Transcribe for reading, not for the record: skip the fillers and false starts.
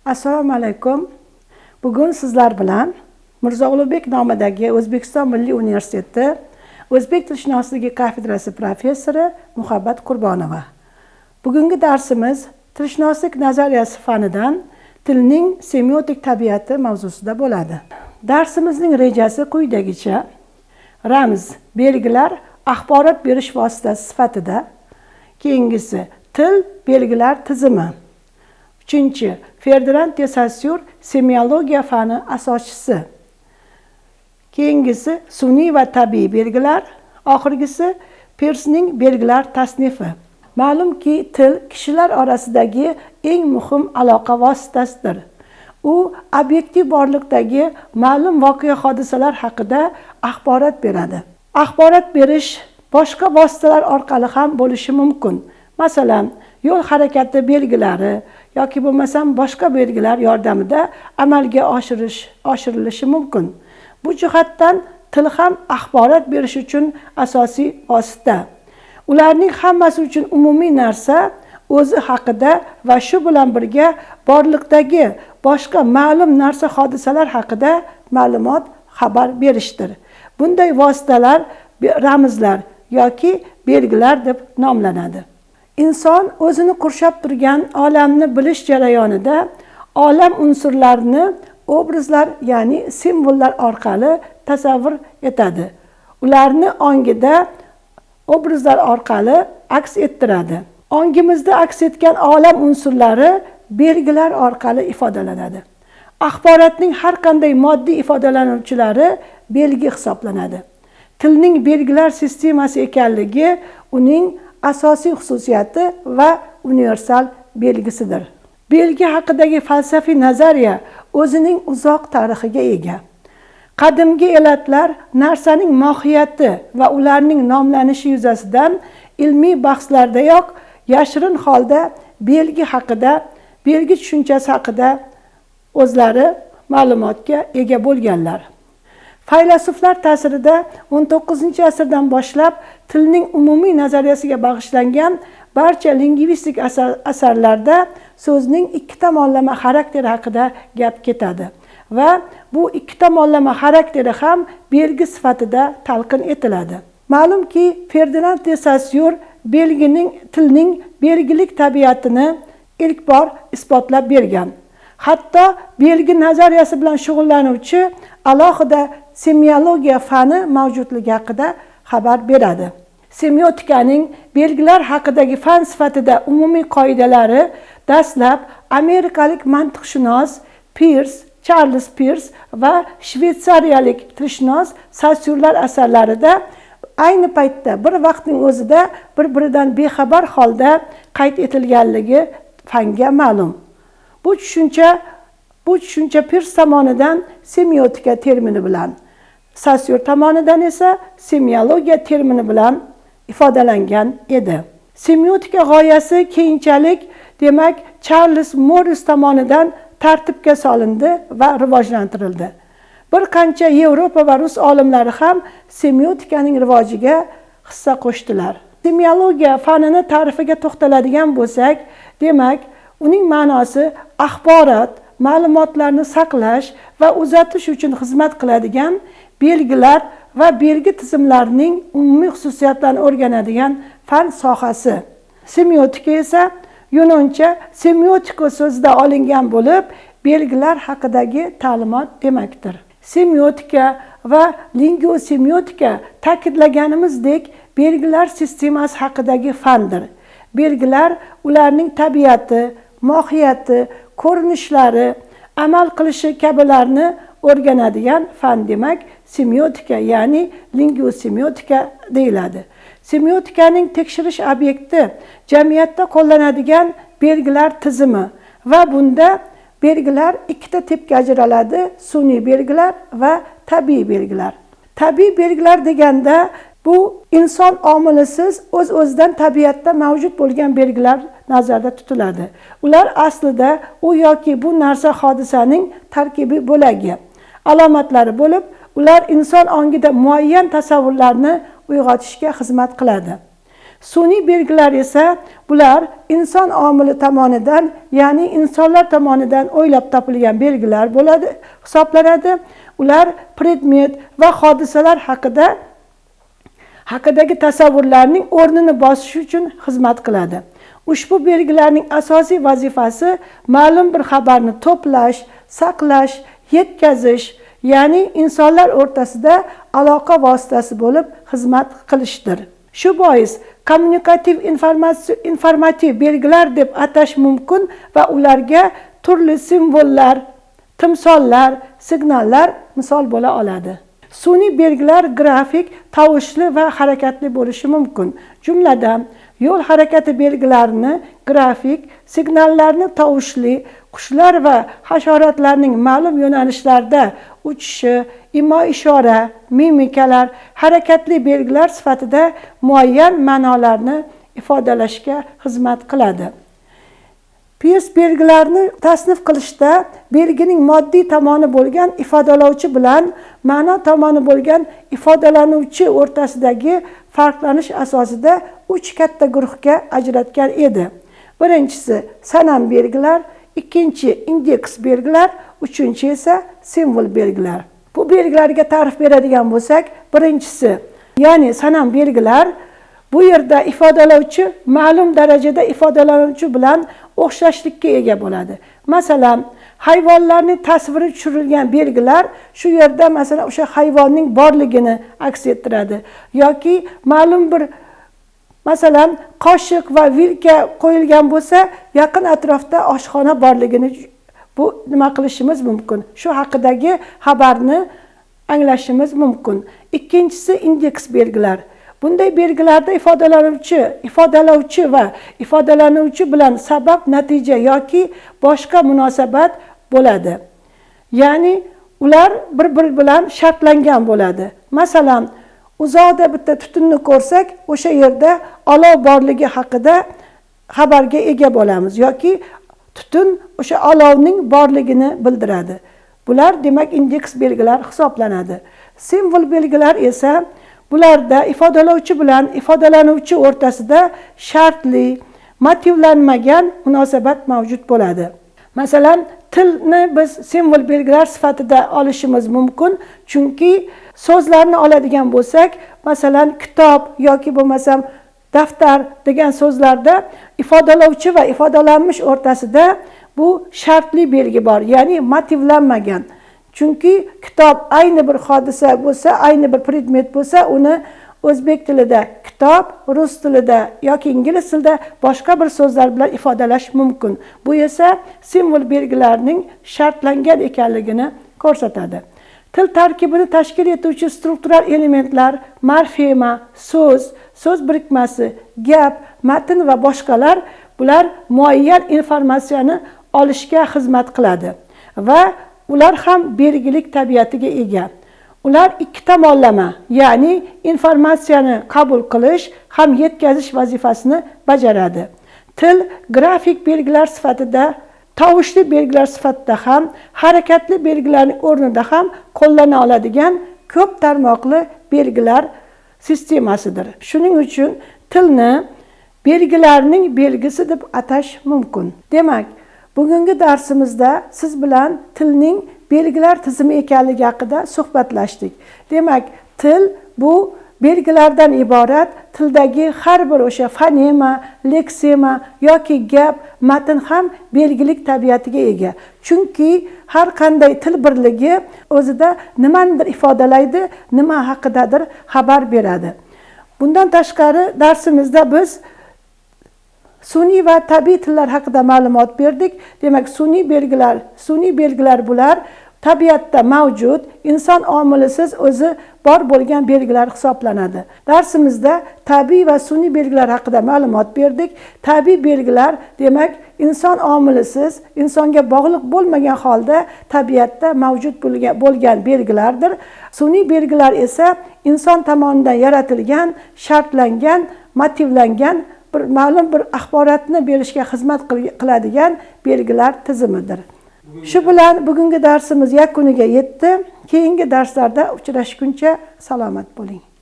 Assalomu alaykum. Bugun sizlar bilan Mirzo Ulug'bek nomidagi O'zbekiston Milliy universiteti O'zbek tilshunosligi kafedrasi professori Muhabbat Qurbonova. Bugungi darsimiz tilshunoslik nazariyasi fanidan tilning semiotik tabiati mavzusida bo'ladi. Darsimizning rejasi quyidagicha: ramz, belgilar axborot berish vositasi sifatida. Keyingisi til belgilar tizimi. Uchinchi, Ferdinand de Saussure semiologiya fani asoschisi. Keyingisi sun'iy va tabiiy belgilar. Oxirgisi Peircening belgilar tasnifi. Ma'lumki, til kishilar orasidagi eng muhim aloqa vositasidir. U obyektiv borliqdagi ma'lum voqea hodisalar haqida axborot beradi. Axborot berish boshqa vositalar orqali ham bo'lishi mumkin. Masalan, yo'l harakati belgilari yoki bo'lmasam boshqa belgilar yordamida amalga oshirilishi mumkin. Bu jihatdan til ham axborot berish uchun asosiy vosita. Ularning hammasi uchun umumiy narsa o'zi haqida va shu bilan birga borliqdagi boshqa ma'lum narsa hodisalar haqida ma'lumot, xabar berishdir. Bunday vositalar ramzlar yoki belgilar deb nomlanadi. Inson o'zini qurshab turgan olamni bilish jarayonida olam unsurlarini obrazlar, ya'ni simvollar orqali tasavvur etadi. Ularni ongida obrazlar orqali aks ettiradi. Ongimizda aks etgan olam unsurlari belgilar orqali ifodalanadi. Axborotning har qanday moddiy ifodalanuvchilari belgi hisoblanadi. Tilning belgilar sistemasi ekanligi uning asosiy xususiyati va universal belgisidir. Belgi haqidagi falsafiy nazariya o'zining uzoq tarixiga ega. Qadimgi elatlar narsaning mohiyati va ularning nomlanishi yuzasidan ilmiy bahslardayoq yashirin holda belgi haqida, belgi tushunchasi haqida o'zlari ma'lumotga ega bo'lganlar. Faylasuflar ta'sirida 19-asrdan boshlab tilning umumiy nazariyasiga bag'ishlangan barcha lingvistik asarlarda so'zning ikki tomonlama xarakteri haqida gap ketadi va bu ikki tomonlama xarakteri ham belgi sifatida talqin etiladi. Ma'lumki, Ferdinand de Saussure tilning belgilik tabiatini ilk bor isbotlab bergan. Hatto belgi nazariyasi bilan shug'ullanuvchi alohida semiologiya fani mavjudligi haqida xabar beradi. Semiotikaning belgilar haqidagi fan sifatida umumiy qoidalari dastlab amerikalik mantiqshunos Charles Peirce va shvetsariyalik tilshunos Saussurelar asarlarida ayni paytda bir vaqtning o'zida bir-biridan bexabar holda qayd etilganligi fanga ma'lum. Bu tushuncha Peirce tomonidan semiotika termini bilan, Saussure tomonidan esa semiologiya termini bilan ifodalangan edi. Semiotika g'oyasi keyinchalik, demak, Charles Morris tomonidan tartibga solindi va rivojlantirildi. Bir qancha Yevropa va rus olimlari ham semiotikaning rivojiga hissa qo'shdilar. Semiologiya fanining ta'rifiga to'xtaladigan bo'lsak, demak, uning ma'nosi axborot, ma'lumotlarni saqlash va uzatish uchun xizmat qiladigan belgilar va belgi tizimlarining umumiy xususiyatlarini o'rganadigan fan sohasi. Semiotika esa yunoncha semiotiko so'zidan olingan bo'lib, belgilar haqidagi ta'limot demakdir. Semiotika va linguosemiotika ta'kidlaganimizdek belgilar sistemasi haqidagi fandir. Belgilar ularning tabiati, mohiyati, ko'rinishlari, amal qilishi kabilarni o'rganadigan fan, demak, semiotika, ya'ni linguosemiotika deyiladi. Semiotikaning tekshirish obyekti jamiyatda qo'llanadigan belgilar tizimi va bunda belgilar ikkita tipga ajraladi: sun'iy belgilar va tabiiy belgilar. Tabiiy belgilar deganda bu inson omilisiz o'z-o'zidan tabiatda mavjud bo'lgan belgilar nazarda tutiladi. Ular aslida u yoki bu narsa hodisaning tarkibiy bo'lagi, alomatlari bo'lib, ular inson ongida muayyan tasavvurlarni uyg'otishga xizmat qiladi. Sun'iy belgilar esa bular inson omili tomonidan, ya'ni insonlar tomonidan o'ylab topilgan belgilar bo'ladi, hisoblanadi. Ular predmet va hodisalar haqidagi tasavvurlarning o'rnini bosish uchun xizmat qiladi. Ushbu belgilarning asosiy vazifasi ma'lum bir xabarni to'plash, saqlash, yetkazish, ya'ni insonlar o'rtasida aloqa vositasi bo'lib xizmat qilishdir. Shu bois kommunikativ informativ belgilar deb atash mumkin va ularga turli simvollar, timsollar, signallar misol bo'la oladi. Sun'iy belgilar grafik, tovushli va harakatli bo'lishi mumkin. Jumladan, yo'l harakati belgilarini grafik, signallarni tovushli, qushlar va hasharotlarning ma'lum yo'nalishlarda uchishi, imo-ishora, mimikalar harakatli belgilar sifatida muayyan ma'nolarni ifodalashga xizmat qiladi. Pirs belgilarni tasnif qilishda belgining moddiy tomoni bo'lgan ifodalovchi bilan ma'no tomoni bo'lgan ifodalanuvchi o'rtasidagi farqlanish asosida 3 katta guruhga ajratgan edi. Birinchisi sanam belgilar, ikkinchi indeks belgilar, uchinchi esa simvol belgilar. Bu belgilarga ta'rif beradigan bo'lsak, birinchisi, ya'ni sanam belgilar bu yerda ifodalovchi ma'lum darajada ifodalanuvchi bilan o'xshashlikka ega bo'ladi. Masalan, hayvonlarning tasviri tushirilgan belgilar shu yerda masalan o'sha hayvonning borligini aks ettiradi yoki ma'lum bir masalan qoshiq va vilka qo'yilgan bo'lsa, yaqin atrofda oshxona borligini bu nima qilishimiz mumkin. Shu haqidagi xabarni anglashimiz mumkin. Ikkinchisi indeks belgilar. Bunday belgilarda ifodalovchi va ifodalanuvchi bilan sabab, natija yoki boshqa munosabat bo'ladi. Ya'ni ular bir-biri bilan shartlangan bo'ladi. Masalan, uzoqda bitta tutunni ko'rsak, o'sha yerda olov borligi haqida xabarga ega bo'lamiz yoki tutun o'sha olovning borligini bildiradi. Bular demak indeks belgilar hisoblanadi. Simvol belgilar esa bularda ifodalovchi bilan ifodalanuvchi o'rtasida shartli, motivlanmagan munosabat mavjud bo'ladi. Masalan, tilni biz simvol belgilar sifatida olishimiz mumkin, chunki so'zlarni oladigan bo'lsak, masalan, kitob yoki bo'lmasam daftar degan so'zlarda ifodalovchi va ifodalanmish o'rtasida bu shartli belgi bor, ya'ni motivlanmagan. Chunki kitob ayni bir hodisa bo'lsa, ayni bir predmet bo'lsa, uni o'zbek tilida kitob, rus tilida yoki ingliz tilida boshqa bir so'zlar bilan ifodalash mumkin. Bu esa simvol belgilarning shartlangan ekanligini ko'rsatadi. Til tarkibini tashkil etuvchi struktural elementlar, morfema, so'z birikmasi, gap, matn va boshqalar bular muayyan informatsiyani olishga xizmat qiladi va ular ham belgilik tabiatiga ega. Ular ikki tomonlama, ya'ni informatsiyani qabul qilish ham yetkazish vazifasini bajaradi. Til grafik belgilar sifatida, tovushli belgilar sifatida ham, harakatli belgilarning o'rnida ham qo'llana oladigan ko'p tarmoqli belgilar sistemasidir. Shuning uchun tilni belgilarning belgisi deb atash mumkin. Demak, bugungi darsimizda siz bilan tilning belgilar tizimi ekanligi haqida suhbatlashdik. Demak, til bu belgilardan iborat. Tildagi har bir o'sha fonema, leksema yoki gap, matn ham belgilik tabiatiga ega. Chunki har qanday til birligi o'zida nimanidir ifodalaydi, nima haqidadir xabar beradi. Bundan tashqari darsimizda biz sun'iy va tabiiy tillar haqida ma'lumot berdik. Demak, sun'iy belgilar bular tabiatda mavjud, inson omilisiz o'zi bor bo'lgan belgilar hisoblanadi. Darsimizda tabiiy va sun'iy belgilar haqida ma'lumot berdik. Tabiiy belgilar demak inson omilisiz, insonga bog'liq bo'lmagan holda tabiatda mavjud bo'lgan belgilardir. Sun'iy belgilar esa inson tomonidan yaratilgan, shartlangan, motivlangan ma'lum bir axborotni berishga xizmat qiladigan belgilar tizimidir. Shu bilan bugungi darsimiz yakuniga yetdi. Keyingi darslarda uchrashguncha salomat bo'ling.